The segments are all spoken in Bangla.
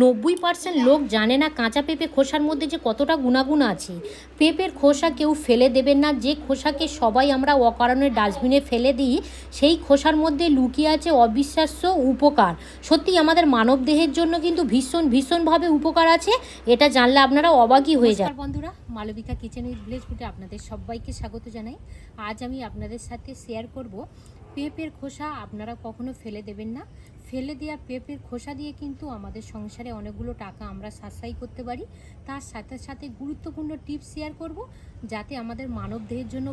90% লোক জানে না কাঁচা পেঁপে খোসার মধ্যে যে কতটা গুণাগুণ আছে। পেঁপের খোসা কেউ ফেলে দেবেন না। যে খোসাকে সবাই আমরা অকারণে ডাস্টবিনে ফেলে দিই, সেই খোসার মধ্যে লুকিয়ে আছে অবিশ্বাস্য উপকার। সত্যি আমাদের মানব দেহের জন্য কিন্তু ভীষণভাবে উপকার আছে। এটা জানলে আপনারা অবাকই হয়ে যায়। বন্ধুরা, মালবিকা কিচেন উইথ ভিলেজ ফুডে আপনাদের সবাইকে স্বাগত জানাই। আজ আমি আপনাদের সাথে শেয়ার করব পেঁপের খোসা আপনারা কখনো ফেলে দেবেন না। ফেলে দেওয়া পেঁপের খোসা দিয়ে কিন্তু আমাদের সংসারে অনেকগুলো টাকা আমরা সাশ্রয় করতে পারি। তার সাথে সাথে গুরুত্বপূর্ণ টিপস শেয়ার করব, যাতে আমাদের মানব দেহের জন্য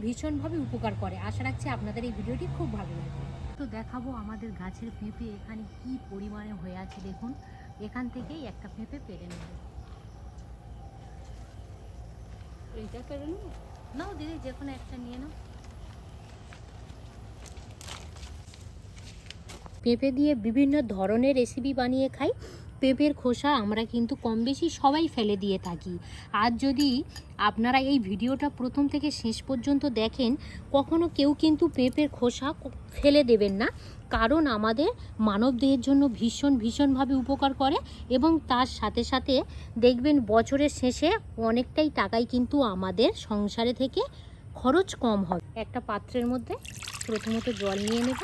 ভীষণভাবে উপকার করে। আশা রাখছি আপনাদের এই ভিডিওটি খুব ভালো লাগবে। তো দেখাবো আমাদের গাছের পেঁপে এখানে কি পরিমাণে হয়ে আছে। দেখুন, এখান থেকেই একটা পেঁপে পেরে নেব। এইটা পেরে নেব? নাও দিদি, যে কোনো একটা নিয়ে নাও। পেঁপে দিয়ে বিভিন্ন ধরনের রেসিপি বানিয়ে খাই। পেঁপের খোসা আমরা কিন্তু কম বেশি সবাই ফেলে দিয়ে থাকি। আর যদি আপনারা এই ভিডিওটা প্রথম থেকে শেষ পর্যন্ত দেখেন, কখনো কেউ কিন্তু পেঁপের খোসা ফেলে দেবেন না, কারণ আমাদের মানব দেহের জন্য ভীষণভাবে উপকার করে। এবং তার সাথে সাথে দেখবেন বছরের শেষে অনেকটাই টাকাই কিন্তু আমাদের সংসারে থেকে খরচ কম হবে। একটা পাত্রের মধ্যে প্রথমত জল নিয়ে নেব।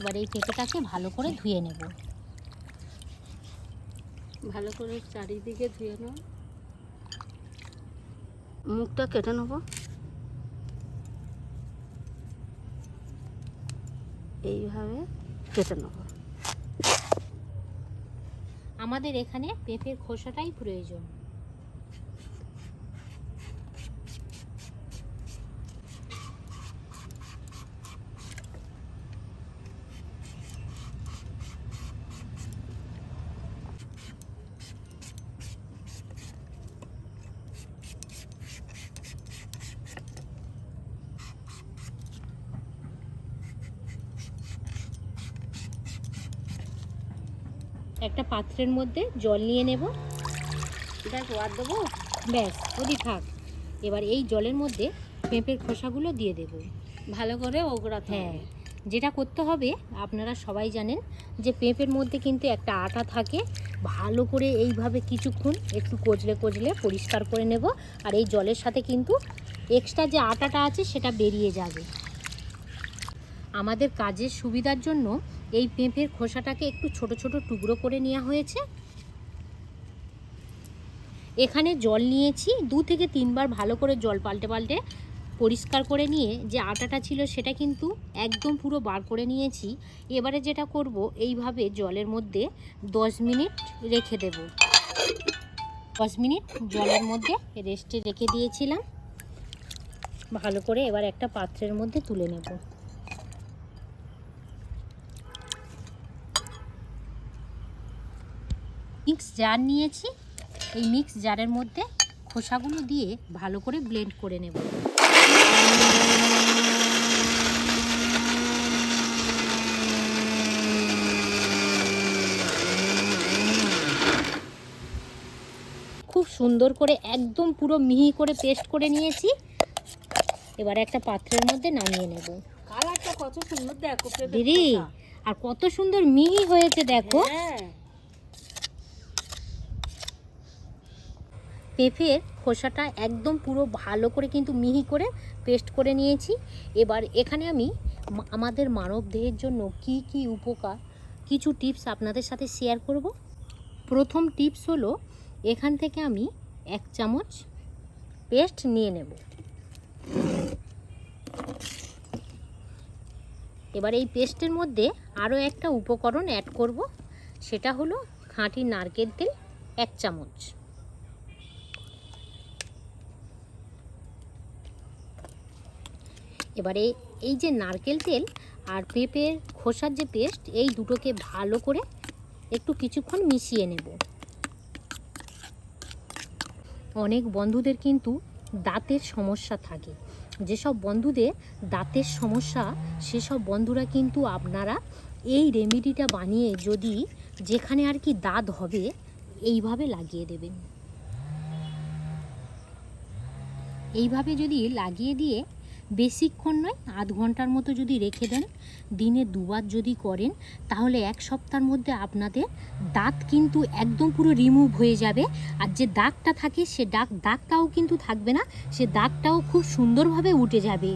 এবার এই পেঁপেটাকে ভালো করে ধুয়ে নেব। ভালো করে চারিদিকে ধুয়ে নেব। মুখটা কেটে নেব। এইভাবে কেটে নেব। আমাদের এখানে পেঁপের খোসাটাই প্রয়োজন। একটা পাত্রের মধ্যে জল নিয়ে নেব। দেখ, আর দেবো? ব্যাস, ওদি থাক। এবার এই জলের মধ্যে পেঁপের খোসাগুলো দিয়ে দেব। ভালো করে ওগড়াতে হ্যাঁ, হবে। যেটা করতে হবে আপনারা সবাই জানেন যে পেঁপের মধ্যে কিন্তু একটা আটা থাকে। ভালো করে এইভাবে কিছুক্ষণ একটু কচলে পরিষ্কার করে নেব। আর এই জলের সাথে কিন্তু এক্সট্রা যে আটাটা আছে সেটা বেরিয়ে যাবে। আমাদের কাজের সুবিধার জন্য এই পেঁপের খোসাটাকে একটু ছোট টুকরো করে নেওয়া হয়েছে। এখানে জল নিয়েছি, 2 থেকে 3 বার ভালো করে জল পাল্টে পরিষ্কার করে নিয়ে যে আটাটা ছিল সেটা কিন্তু একদম পুরো বার করে নিয়েছি। এবারে যেটা করব, এইভাবে জলের মধ্যে 10 মিনিট রেখে দেব। 10 মিনিট জলের মধ্যে রেস্টে রেখে দিয়েছিলাম। ভালো করে এবার একটা পাত্রের মধ্যে তুলে নেব। মিক্স জার নিয়েছি। এই মিক্স জারের মধ্যে খোসাগুলো দিয়ে ভালো করে ব্লেন্ড করে নেব। খুব সুন্দর করে একদম পুরো মিহি করে পেস্ট করে নিয়েছি। এবার একটা পাত্রের মধ্যে নামিয়ে নেব। কালারটা কত সুন্দর দেখো দিদি, আর কত সুন্দর মিহি হয়েছে দেখো। পেঁপের খোসাটা একদম পুরো ভালো করে কিন্তু মিহি করে পেস্ট করে নিয়েছি। এবার এখানে আমি আমাদের মানব দেহের জন্য কি উপকার কিছু টিপস আপনাদের সাথে শেয়ার করব। প্রথম টিপস হলো, এখান থেকে আমি 1 চামচ পেস্ট নিয়ে নেব। এবার এই পেস্টের মধ্যে আরও একটা উপকরণ অ্যাড করব, সেটা হলো খাঁটি নারকেল তেল 1 চামচ। এবারে এই যে নারকেল তেল আর পেঁপের খোসার যে পেস্ট, এই দুটোকে ভালো করে একটু কিছুক্ষণ মিশিয়ে নেব। অনেক বন্ধুদের কিন্তু দাঁতের সমস্যা থাকে। যেসব বন্ধুদের দাঁতের সমস্যা, সেসব বন্ধুরা কিন্তু আপনারা এই রেমেডিটা বানিয়ে যদি যেখানে আর কি দাঁত হবে, এইভাবে লাগিয়ে দেবেন। এইভাবে যদি লাগিয়ে দিয়ে বেশিক্ষণ নয়, আধ ঘন্টার মতো যদি রেখে দেন, দিনে দুবার যদি করেন, তাহলে এক সপ্তাহের মধ্যে আপনাদের দাঁত কিন্তু একদম পুরো রিমুভ হয়ে যাবে। আর যে দাগটা থাকে সে দাগটাও কিন্তু থাকবে না, সে দাগটাও খুব সুন্দরভাবে উঠে যাবে।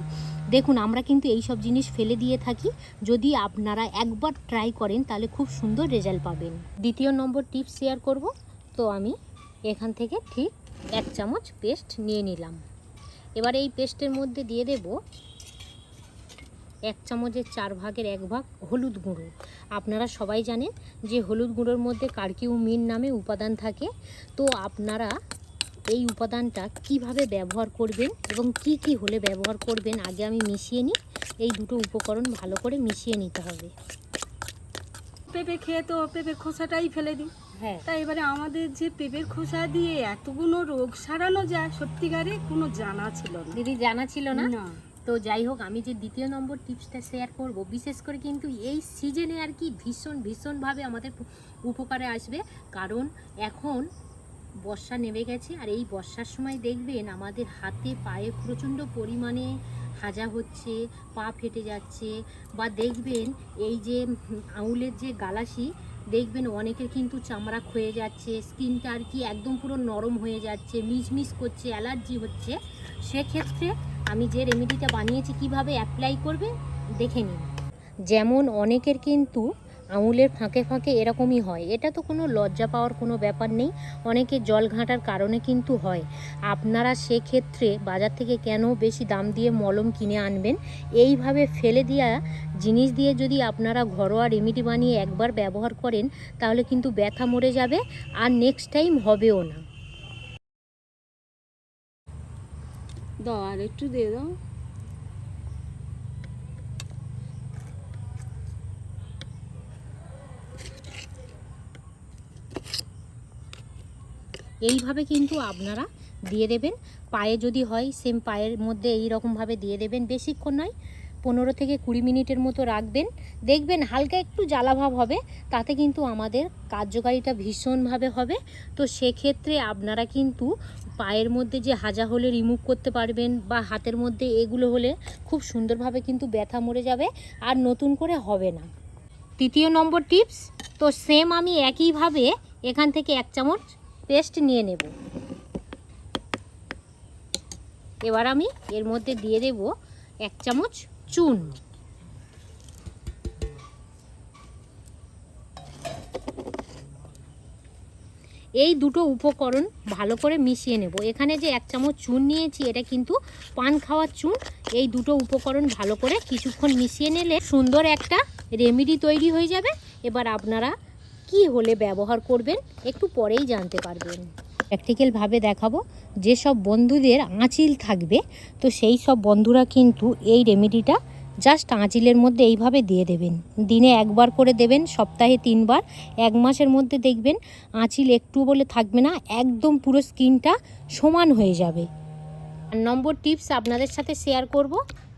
দেখুন, আমরা কিন্তু এই সব জিনিস ফেলে দিয়ে থাকি, যদি আপনারা একবার ট্রাই করেন তাহলে খুব সুন্দর রেজাল্ট পাবেন। দ্বিতীয় নম্বর টিপস শেয়ার করব। তো আমি এখান থেকে ঠিক 1 চামচ পেস্ট নিয়ে নিলাম। এবার এই পেস্টের মধ্যে দিয়ে দেব 1 চামচের 4 ভাগের 1 ভাগ হলুদ গুঁড়ো। আপনারা সবাই জানেন যে হলুদ গুঁড়োর মধ্যে কারকিউমিন নামে উপাদান থাকে। তো আপনারা এই উপাদানটা কিভাবে ব্যবহার করবেন এবং কি কি হলে ব্যবহার করবেন, আগে আমি মিশিয়ে নিই। এই দুটো উপকরণ ভালো করে মিশিয়ে নিতে হবে। পেঁপে খেয়ে তো পেঁপের খোসাটাই ফেলে দিই। হ্যাঁ, তাই এবারে আমাদের যে পেঁপের খোসা দিয়ে এতগুলো রোগ সারানো যায়, সত্যিকারে কোনো জানা ছিল না। দিদি জানা ছিল না। না। তো যাই হোক, আমি যে দ্বিতীয় নম্বর টিপসটা শেয়ার করব, বিশেষ করে কিন্তু এই সিজনে আর কি ভীষণভাবে আমাদের উপকারে আসবে। কারণ এখন বর্ষা নেমে গেছে, আর এই বর্ষার সময় দেখবেন আমাদের হাতে পায়ে প্রচণ্ড পরিমাণে হাজা হচ্ছে, পা ফেটে যাচ্ছে, বা দেখবেন এই যে আঙুলের যে গালাসি, দেখবেন অনেকের কিন্তু চামড়া ক্ষয়ে যাচ্ছে, স্কিনটা আর কি একদম পুরো নরম হয়ে যাচ্ছে, মিচমিচ করছে, অ্যালার্জি হচ্ছে। সেক্ষেত্রে আমি যে রেমেডিটা বানিয়েছি কিভাবে অ্যাপ্লাই করবে দেখে নিন। যেমন অনেকের কিন্তু আঙুলের ফাঁকে ফাঁকে এরকমই হয়, এটা তো কোনো লজ্জা পাওয়ার কোনো ব্যাপার নেই, অনেকে জল ঘাঁটার কারণে কিন্তু হয়। আপনারা সেক্ষেত্রে বাজার থেকে কেন বেশি দাম দিয়ে মলম কিনে আনবেন? এইভাবে ফেলে দেওয়া জিনিস দিয়ে যদি আপনারা ঘরোয়া রেমেডি বানিয়ে একবার ব্যবহার করেন, তাহলে কিন্তু ব্যথা মরে যাবে আর নেক্সট টাইম হবেও না। দাও, আর একটু দিয়ে দাও। এইভাবে কিন্তু আপনারা দিয়ে দেবেন। পায়ে যদি হয় সেম পায়ের মধ্যে এই রকমভাবে দিয়ে দেবেন। বেশিক্ষণ নয়, 15 থেকে 20 মিনিটের মতো রাখবেন। দেখবেন হালকা একটু জ্বালাভাব হবে, তাতে কিন্তু আমাদের কার্যকারিতা ভীষণভাবে হবে। তো সেক্ষেত্রে আপনারা কিন্তু পায়ের মধ্যে যে হাজা হলে রিমুভ করতে পারবেন, বা হাতের মধ্যে এগুলো হলে খুব সুন্দরভাবে কিন্তু ব্যথা মরে যাবে আর নতুন করে হবে না। তৃতীয় নম্বর টিপস, তো সেম আমি একইভাবে এখান থেকে 1 চামচ পেস্ট নিয়ে নেব। এবার আমি এর মধ্যে দিয়ে দেব 1 চামচ চুন। এই দুটো উপকরণ ভালো করে মিশিয়ে নেব। এখানে যে 1 চামচ চুন নিয়েছি, এটা কিন্তু পান খাওয়ার চুন। এই দুটো উপকরণ ভালো করে কিছুক্ষণ মিশিয়ে নিলে সুন্দর একটা রেমেডি তৈরি হয়ে যাবে। এবার আপনারা কি হলে ব্যবহার করবেন একটু পরেই জানতে পারবেন। প্র্যাকটিক্যালভাবে দেখাবো। যেসব বন্ধুদের আঁচিল থাকবে, তো সেই সব বন্ধুরা কিন্তু এই রেমেডিটা জাস্ট আঁচিলের মধ্যে এইভাবে দিয়ে দেবেন। দিনে একবার করে দেবেন, সপ্তাহে 3 বার। 1 মাসের মধ্যে দেখবেন আঁচিল একটু বলে থাকবে না, একদম পুরো স্কিনটা সমান হয়ে যাবে। আর নম্বর টিপস আপনাদের সাথে শেয়ার করব।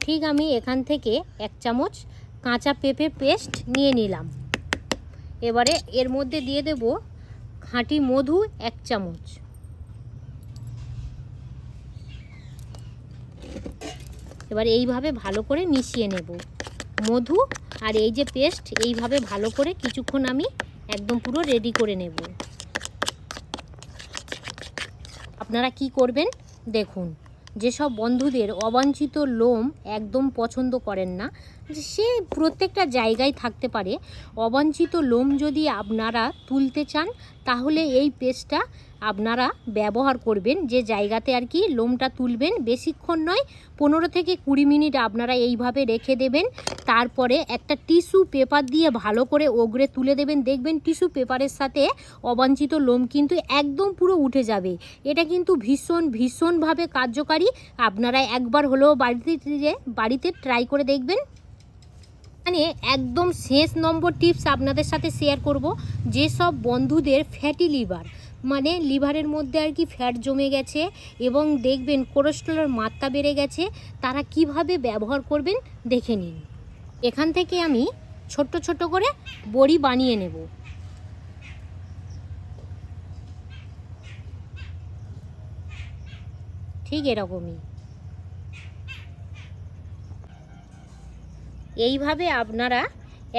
ঠিক আমি এখান থেকে 1 চামচ কাঁচা পেঁপে পেস্ট নিয়ে নিলাম। এবারে এর মধ্যে দিয়ে দেব খাঁটি মধু 1 চামচ। এবার এইভাবে ভালো করে মিশিয়ে নেব মধু আর এই যে পেস্ট, এইভাবে ভালো করে কিছুক্ষণ আমি একদম পুরো রেডি করে নেব। আপনারা কি করবেন দেখুন, যেসব বন্ধুদের অবাঞ্ছিত লোম একদম পছন্দ করেন না, সে প্রত্যেকটা জায়গায় থাকতে পারে, অবাঞ্ছিত লোম যদি আপনারা তুলতে চান, তাহলে এই পেস্টটা আপনারা ব্যবহার করবেন। যে জায়গাতে আর কি লোমটা তুলবেন, বেশিক্ষণ নয়, 15 থেকে 20 মিনিট আপনারা এইভাবে রেখে দেবেন। তারপরে একটা টিস্যু পেপার দিয়ে ভালো করে ওগড়ে তুলে দেবেন। দেখবেন টিস্যু পেপারের সাথে অবাঞ্ছিত লোম কিন্তু একদম পুরো উঠে যাবে। এটা কিন্তু ভীষণভাবে কার্যকারী। আপনারা একবার হলেও বাড়িতে ট্রাই করে দেখবেন। মানে একদম শেষ নম্বর টিপস আপনাদের সাথে শেয়ার করব। যেসব বন্ধুদের ফ্যাটি লিভার, মানে লিভারের মধ্যে আর কি ফ্যাট জমে গেছে এবং দেখবেন কোলেস্টেরলের মাত্রা বেড়ে গেছে, তারা কিভাবে ব্যবহার করবেন দেখে নিন। এখান থেকে আমি ছোট্ট ছোট্ট করে বড়ি বানিয়ে নেব। ঠিক এরকমই এইভাবে আপনারা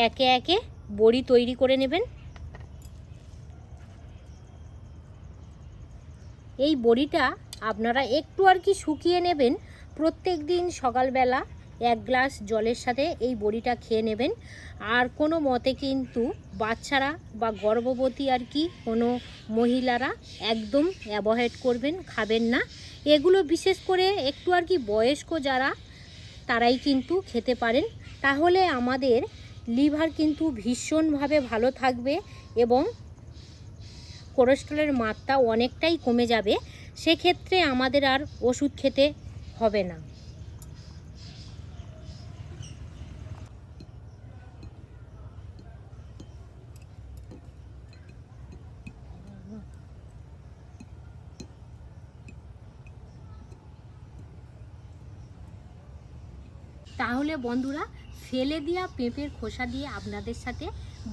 একে একে বড়ি তৈরি করে নেবেন। এই বড়িটা আপনারা একটু আর কি শুকিয়ে নেবেন। প্রত্যেক দিন সকালবেলা 1 গ্লাস জলের সাথে এই বড়িটা খেয়ে নেবেন। আর কোনো মতে কিন্তু বাচ্চারা বা গর্ভবতী আর কি কোনো মহিলারা একদম অ্যাভয়েড করবেন, খাবেন না। এগুলো বিশেষ করে একটু আর কি বয়স্ক যারা, তারাই কিন্তু খেতে পারেন। তাহলে আমাদের লিভার কিন্তু ভীষণভাবে ভালো থাকবে এবং কোলেস্টেরলের মাত্রা অনেকটাই কমে যাবে। সেক্ষেত্রে আমাদের আর ওষুধ খেতে হবে না। তাহলে বন্ধুরা, ফেলে দেওয়া পেঁপের খোসা দিয়ে আপনাদের সাথে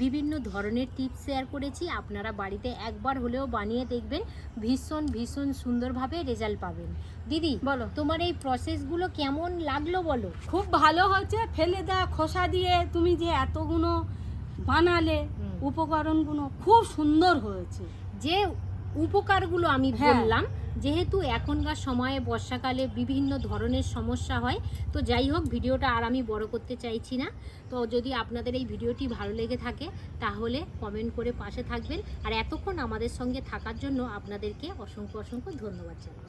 বিভিন্ন ধরনের টিপস শেয়ার করেছি। আপনারা বাড়িতে একবার হলেও বানিয়ে দেখবেন, ভীষণ ভীষণ সুন্দরভাবে রেজাল্ট পাবেন। দিদি বলো। তোমার এই প্রসেসগুলো কেমন লাগলো বলো। খুব ভালো হচ্ছে, ফেলে দেওয়া খোসা দিয়ে তুমি যে এতগুলো বানালে, উপকরণগুলো খুব সুন্দর হয়েছে। যে উপকারগুলো আমি হ্যাঁ। বললাম, যেহেতু এখনকার সময়ে বর্ষাকালে বিভিন্ন ধরনের সমস্যা হয়, তো যাই হোক ভিডিওটা আর আমি বড় করতে চাইছি না। তো যদি আপনাদের এই ভিডিওটি ভালো লেগে থাকে তাহলে কমেন্ট করে পাশে থাকবেন। আর এতক্ষণ আমাদের সঙ্গে থাকার জন্য আপনাদেরকে অসংখ্য অসংখ্য ধন্যবাদ জানাই।